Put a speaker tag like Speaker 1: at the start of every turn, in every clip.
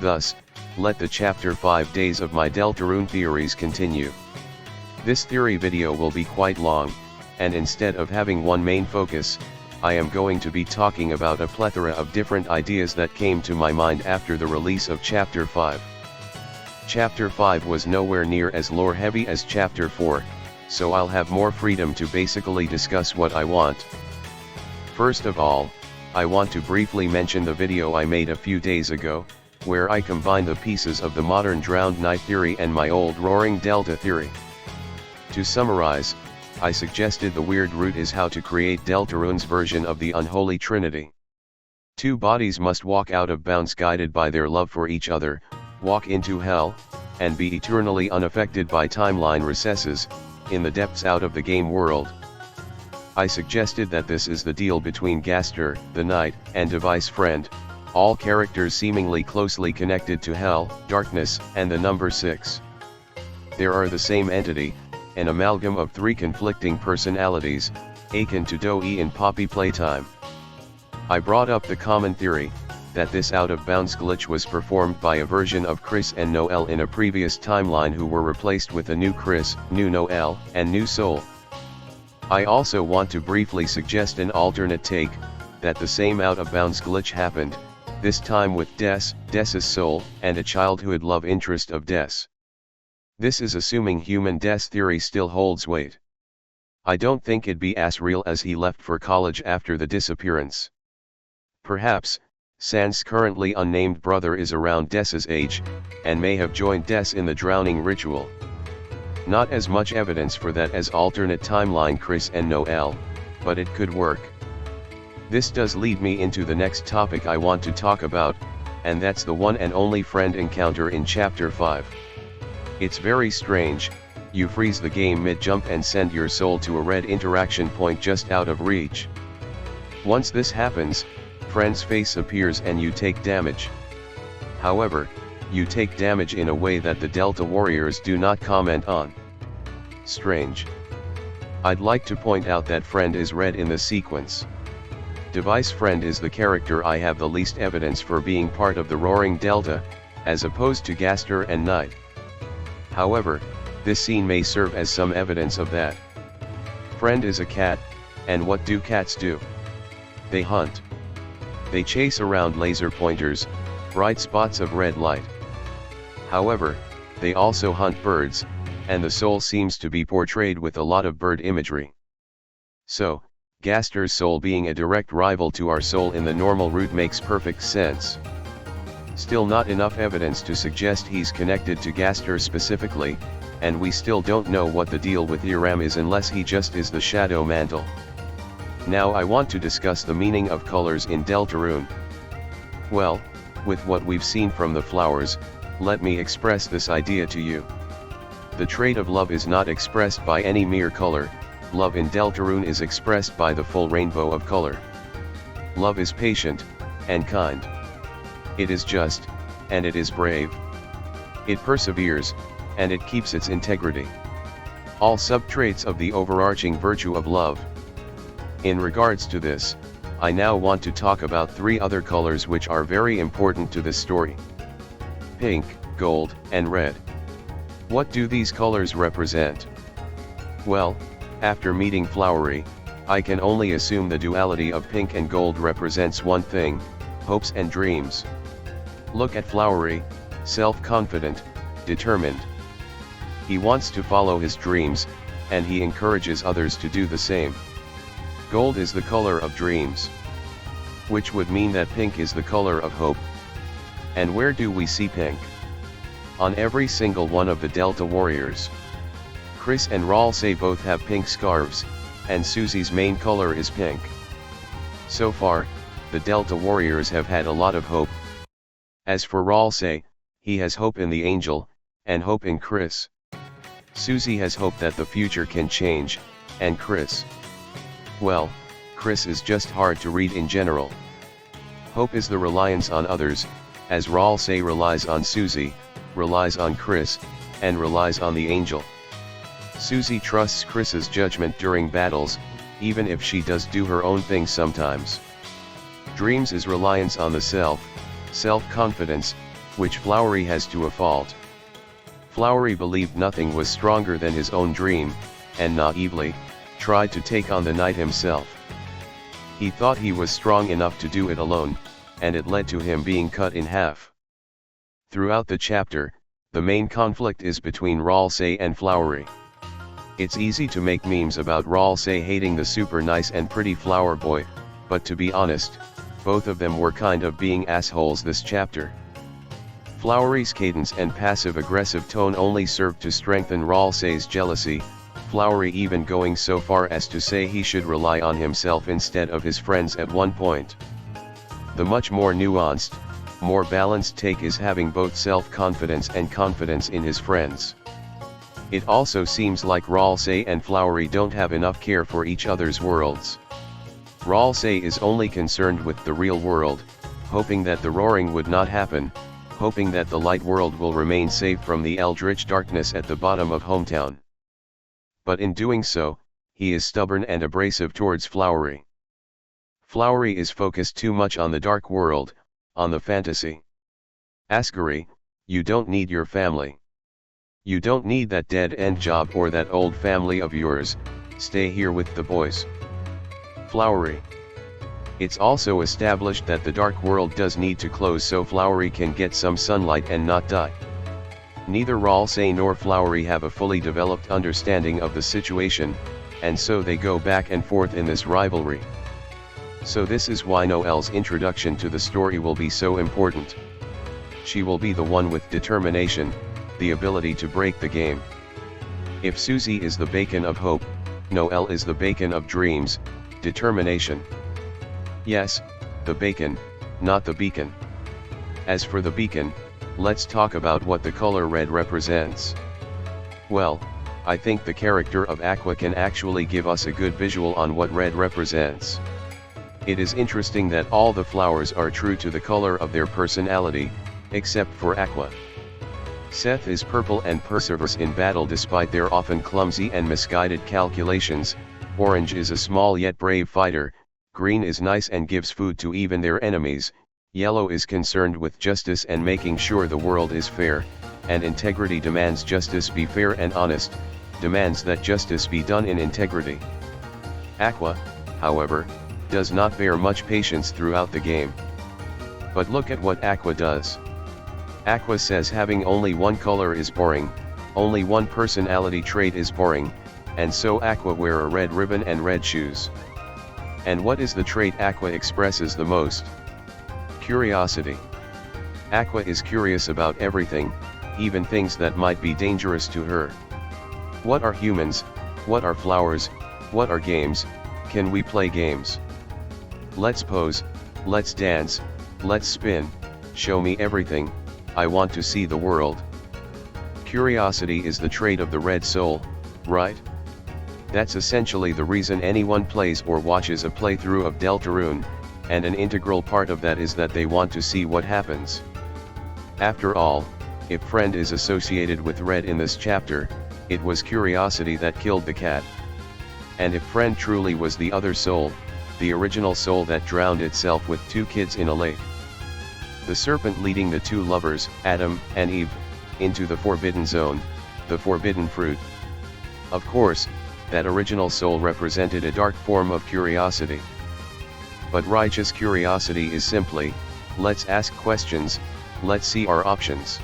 Speaker 1: Thus, let the chapter 5 days of my Deltarune theories continue. This theory video will be quite long, and instead of having one main focus, I am going to be talking about a plethora of different ideas that came to my mind after the release of chapter 5. Chapter 5 was nowhere near as lore heavy as chapter 4, so I'll have more freedom to basically discuss what I want. First of all, I want to briefly mention the video I made a few days ago, where I combined the pieces of the modern Drowned Knight theory and my old Roaring Delta theory. To summarize, I suggested the weird route is how to create Deltarune's version of the unholy trinity. Two bodies must walk out of bounds guided by their love for each other, walk into hell, and be eternally unaffected by timeline recesses, in the depths out of the game world. I suggested that this is the deal between Gaster, the Knight, and Device Friend, all characters seemingly closely connected to hell, darkness, and the number 6. There are the same entity, an amalgam of three conflicting personalities, akin to Doi in Poppy Playtime. I brought up the common theory, that this out-of-bounds glitch was performed by a version of Chris and Noelle in a previous timeline who were replaced with a new Chris, new Noelle, and new Soul. I also want to briefly suggest an alternate take, that the same out-of-bounds glitch happened, this time with Des' soul, and a childhood love interest of Des. This is assuming human Des theory still holds weight. I don't think it'd be as real as he left for college after the disappearance. Perhaps, Sans' currently unnamed brother is around Des' age, and may have joined Des in the drowning ritual. Not as much evidence for that as alternate timeline Chris and Noelle, but it could work. This does lead me into the next topic I want to talk about, and that's the one and only friend encounter in chapter 5. It's very strange, you freeze the game mid-jump and send your soul to a red interaction point just out of reach. Once this happens, friend's face appears and you take damage. However, you take damage in a way that the Delta Warriors do not comment on. Strange. I'd like to point out that friend is red in the sequence. Device Friend is the character I have the least evidence for being part of the Roaring Delta, as opposed to Gaster and Knight. However, this scene may serve as some evidence of that. Friend is a cat, and what do cats do? They hunt. They chase around laser pointers, bright spots of red light. However, they also hunt birds, and the soul seems to be portrayed with a lot of bird imagery. So, Gaster's soul being a direct rival to our soul in the normal route makes perfect sense. Still not enough evidence to suggest he's connected to Gaster specifically, and we still don't know what the deal with Iram is unless he just is the Shadow Mantle. Now I want to discuss the meaning of colors in Deltarune. Well, with what we've seen from the flowers, let me express this idea to you. The trait of love is not expressed by any mere color, love in Deltarune is expressed by the full rainbow of color. Love is patient, and kind. It is just, and it is brave. It perseveres, and it keeps its integrity. All sub-traits of the overarching virtue of love. In regards to this, I now want to talk about three other colors which are very important to this story. Pink, gold, and red. What do these colors represent? Well, after meeting Flowery, I can only assume the duality of pink and gold represents one thing, hopes and dreams. Look at Flowery, self-confident, determined. He wants to follow his dreams, and he encourages others to do the same. Gold is the color of dreams. Which would mean that pink is the color of hope. And where do we see pink? On every single one of the Delta Warriors. Chris and Ralsei both have pink scarves, and Susie's main color is pink. So far, the Delta Warriors have had a lot of hope. As for Ralsei, he has hope in the angel, and hope in Chris. Susie has hope that the future can change, and Chris. Well, Chris is just hard to read in general. Hope is the reliance on others, as Ralsei relies on Susie, relies on Chris, and relies on the angel. Susie trusts Chris's judgment during battles, even if she does do her own thing sometimes. Dreams is reliance on the self, self-confidence, which Flowery has to a fault. Flowery believed nothing was stronger than his own dream, and naively, tried to take on the knight himself. He thought he was strong enough to do it alone, and it led to him being cut in half. Throughout the chapter, the main conflict is between Ralsei and Flowery. It's easy to make memes about Ralsei hating the super nice and pretty flower boy, but to be honest, both of them were kind of being assholes this chapter. Flowery's cadence and passive-aggressive tone only served to strengthen Ralsei's jealousy, Flowery even going so far as to say he should rely on himself instead of his friends at one point. The much more nuanced, more balanced take is having both self-confidence and confidence in his friends. It also seems like Ralsei and Flowery don't have enough care for each other's worlds. Ralsei is only concerned with the real world, hoping that the roaring would not happen, hoping that the light world will remain safe from the eldritch darkness at the bottom of hometown. But in doing so, he is stubborn and abrasive towards Flowery. Flowery is focused too much on the dark world, on the fantasy. Ascari, you don't need your family. You don't need that dead-end job or that old family of yours, stay here with the boys. Flowery. It's also established that the dark world does need to close so Flowery can get some sunlight and not die. Neither Ralsei nor Flowery have a fully developed understanding of the situation, and so they go back and forth in this rivalry. So this is why Noelle's introduction to the story will be so important. She will be the one with determination, the ability to break the game. If Susie is the beacon of hope, Noelle is the beacon of dreams, determination. Yes, the beacon, not the beacon. As for the beacon, let's talk about what the color red represents. Well, I think the character of Aqua can actually give us a good visual on what red represents. It is interesting that all the flowers are true to the color of their personality, except for Aqua. Seth is purple and perseveres in battle despite their often clumsy and misguided calculations, Orange is a small yet brave fighter, Green is nice and gives food to even their enemies, Yellow is concerned with justice and making sure the world is fair, and Integrity demands justice be fair and honest, demands that justice be done in integrity. Aqua, however, does not bear much patience throughout the game. But look at what Aqua does. Aqua says having only one color is boring, only one personality trait is boring, and so Aqua wear a red ribbon and red shoes. And what is the trait Aqua expresses the most? Curiosity. Aqua is curious about everything, even things that might be dangerous to her. What are humans? What are flowers? What are games? Can we play games? Let's pose, let's dance, let's spin, show me everything, I want to see the world. Curiosity is the trait of the red soul, right? That's essentially the reason anyone plays or watches a playthrough of Deltarune, and an integral part of that is that they want to see what happens. After all, if friend is associated with red in this chapter, it was curiosity that killed the cat. And if friend truly was the other soul, the original soul that drowned itself with 2 kids in a lake. The serpent leading the 2 lovers, Adam and Eve, into the forbidden zone, the forbidden fruit. Of course, that original soul represented a dark form of curiosity. But righteous curiosity is simply, let's ask questions, let's see our options.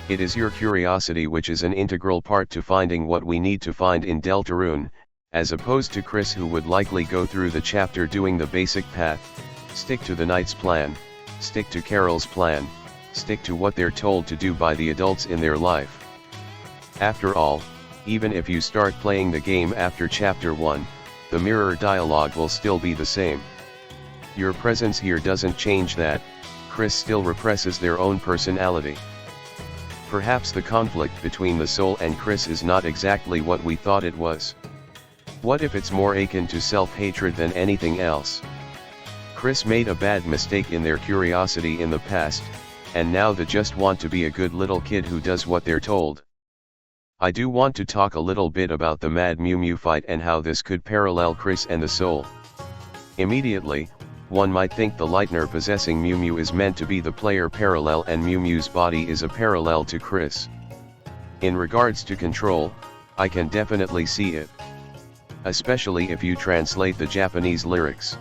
Speaker 1: It is your curiosity which is an integral part to finding what we need to find in Deltarune, as opposed to Chris, who would likely go through the chapter doing the basic path, stick to the knight's plan, stick to Carol's plan, stick to what they're told to do by the adults in their life. After all, even if you start playing the game after chapter 1, the mirror dialogue will still be the same. Your presence here doesn't change that, Chris still represses their own personality. Perhaps the conflict between the soul and Chris is not exactly what we thought it was. What if it's more akin to self-hatred than anything else? Chris made a bad mistake in their curiosity in the past, and now they just want to be a good little kid who does what they're told. I do want to talk a little bit about the Mad Mew Mew fight and how this could parallel Chris and the soul. Immediately, one might think the Lightner possessing Mew Mew is meant to be the player parallel and Mew Mew's body is a parallel to Chris. In regards to control, I can definitely see it. Especially if you translate the Japanese lyrics.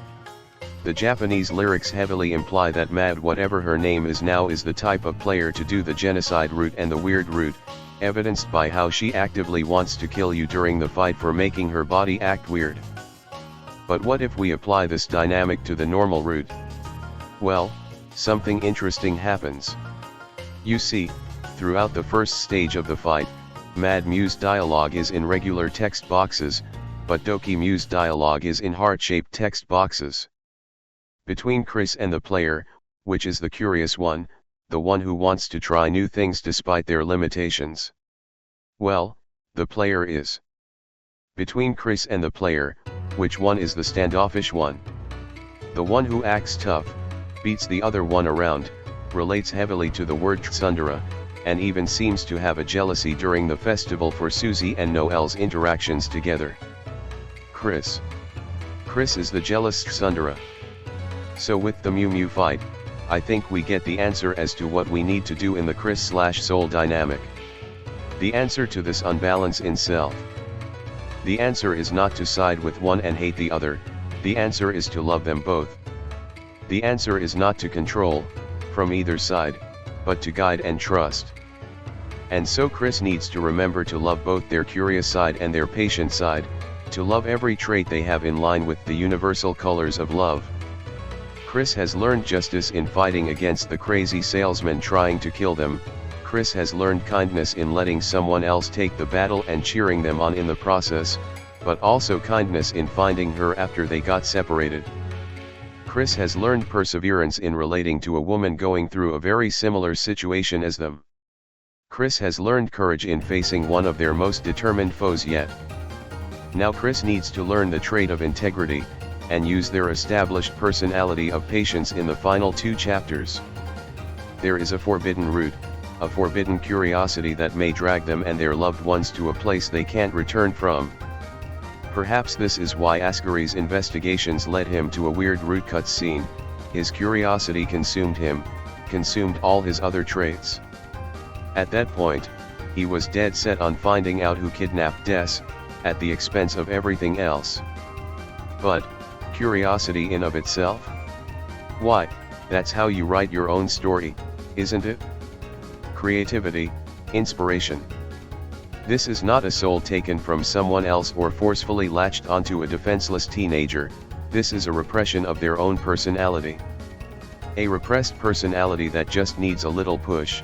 Speaker 1: The Japanese lyrics heavily imply that Mad whatever her name is now is the type of player to do the genocide route and the weird route, evidenced by how she actively wants to kill you during the fight for making her body act weird. But what if we apply this dynamic to the normal route? Well, something interesting happens. You see, throughout the first stage of the fight, Mad Mew's dialogue is in regular text boxes, but Doki Mew's dialogue is in heart-shaped text boxes. Between Chris and the player, which is the curious one, the one who wants to try new things despite their limitations? Well, the player is. Between Chris and the player, which one is the standoffish one? The one who acts tough, beats the other one around, relates heavily to the word tsundere, and even seems to have a jealousy during the festival for Susie and Noelle's interactions together. Chris. Chris is the jealous tsundere. So with the Mew Mew fight, I think we get the answer as to what we need to do in the Chris/Soul dynamic. The answer to this unbalance in self. The answer is not to side with one and hate the other, the answer is to love them both. The answer is not to control, from either side, but to guide and trust. And so Chris needs to remember to love both their curious side and their patient side, to love every trait they have in line with the universal colors of love. Chris has learned justice in fighting against the crazy salesman trying to kill them. Chris has learned kindness in letting someone else take the battle and cheering them on in the process, but also kindness in finding her after they got separated. Chris has learned perseverance in relating to a woman going through a very similar situation as them. Chris has learned courage in facing one of their most determined foes yet. Now Chris needs to learn the trait of integrity, and use their established personality of patience in the final 2 chapters. There is a forbidden route, a forbidden curiosity that may drag them and their loved ones to a place they can't return from. Perhaps this is why Ascari's investigations led him to a weird route cutscene. His curiosity consumed him, consumed all his other traits. At that point, he was dead set on finding out who kidnapped Des, at the expense of everything else. But, curiosity in of itself? Why, that's how you write your own story, isn't it? Creativity, inspiration. This is not a soul taken from someone else or forcefully latched onto a defenseless teenager, this is a repression of their own personality. A repressed personality that just needs a little push.